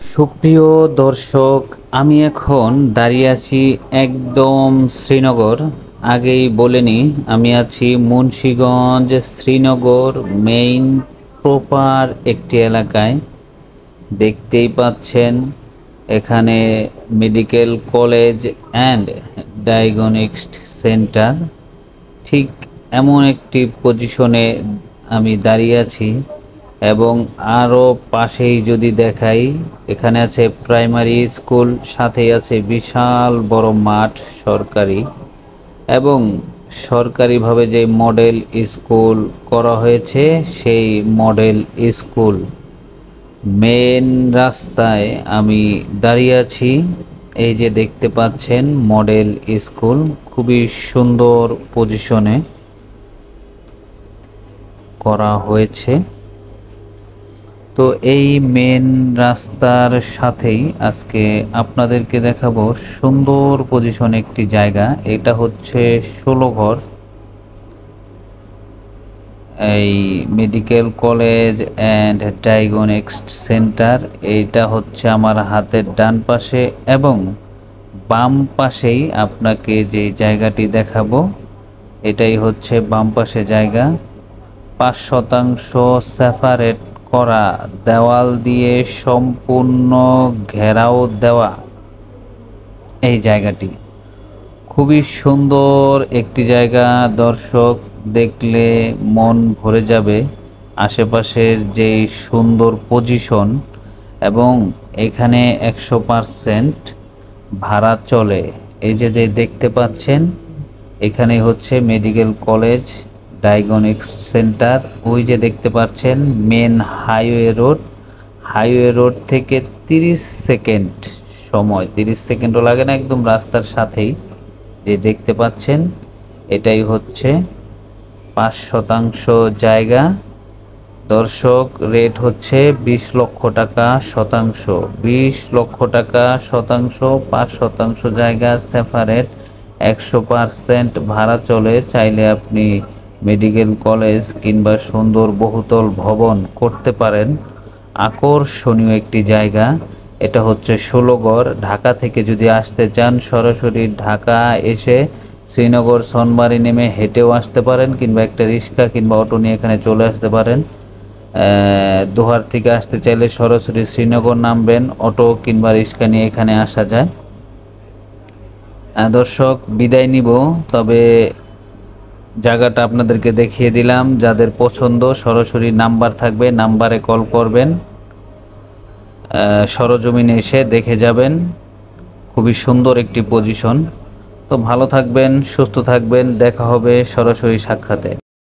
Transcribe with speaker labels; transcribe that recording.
Speaker 1: সুপ্রিয় দর্শক, আমি এখন দাঁড়িয়ে আছি একদম শ্রীনগর। আগেই বলে নিই, আমি আছি মুন্সিগঞ্জ শ্রীনগর মেইন প্রপার একটি এলাকায়। দেখতেই পাচ্ছেন এখানে medical college and diagnostic centre, ঠিক এমন একটি পজিশনে আমি দাঁড়িয়ে আছি। এবং আরও পাশেই যদি দেখাই, এখানে আছে প্রাইমারি স্কুল, সাথেই আছে বিশাল বড় মাঠ সরকারি। এবং সরকারিভাবে যে মডেল স্কুল করা হয়েছে, সেই মডেল স্কুল মেন রাস্তায় আমি দাঁড়িয়ে আছি। এই যে দেখতে পাচ্ছেন মডেল স্কুল, খুবই সুন্দর পজিশনে করা হয়েছে। তো এই মেন রাস্তার সাথেই আজকে আপনাদেরকে দেখাবো সুন্দর পজিশন একটি জায়গা। এটা হচ্ছে 16 ঘর, এই medical college and diagnostic centre. এইটা হচ্ছে আমার হাতের ডান পাশে, এবং বাম পাশেই আপনাকে যে জায়গাটি দেখাবো এটাই হচ্ছে বাম পাশে জায়গা। 5% সেপারেট করা দেওয়াল দিয়ে সম্পূর্ণ ঘেরাও দেওয়া এই জায়গাটি খুবই সুন্দর একটি জায়গা। দর্শক, দেখলে মন ভরে যাবে আশেপাশের যেই সুন্দর পজিশন। এবং এখানে 100% ভাড়া চলে। এই যে দেখতে পাচ্ছেন, এখানে হচ্ছে মেডিকেল কলেজ ডায়াগনস্টিক সেন্টার। ওই যে দেখতে পাচ্ছেন মেন হাইওয়ে রোড থেকে 30 সেকেন্ড সময়, 30 সেকেন্ডও লাগে না, একদম রাস্তার সাথেই যে দেখতে পাচ্ছেন এটাই হচ্ছে 5% জায়গা। দর্শক, রেট হচ্ছে 20 লক্ষ টাকা শতাংশ। 20 লক্ষ টাকা শতাংশ, 5% জায়গা সেপারেট, 100% ভাড়া চলে। চাইলে আপনি মেডিকেল কলেজ কিংবা সুন্দর বহুতল ভবন করতে পারেন। আকর্ষণীয় একটি জায়গা। এটা হচ্ছে 16 ঘর। ঢাকা থেকে যদি আসতে চান, সরাসরি ঢাকা এসে শ্রীনগর সনবাড়ি নেমে হেঁটেও আসতে পারেন, কিংবা একটা রিক্সা কিংবা অটো নিয়ে এখানে চলে আসতে পারেন। দোহার থেকে আসতে চাইলে সরাসরি শ্রীনগর নামবেন, অটো কিংবা রিক্সা নিয়ে এখানে আসা যায়। দর্শক, বিদায় নিব, তবে জায়গাটা আপনাদেরকে দেখিয়ে দিলাম। যাদের পছন্দ সরাসরি নাম্বার থাকবে, নাম্বারে কল করবেন, সরজমিনে এসে দেখে যাবেন। খুবই সুন্দর একটি পজিশন। তো ভালো থাকবেন, সুস্থ থাকবেন, দেখা হবে সরাসরি সাক্ষাতে।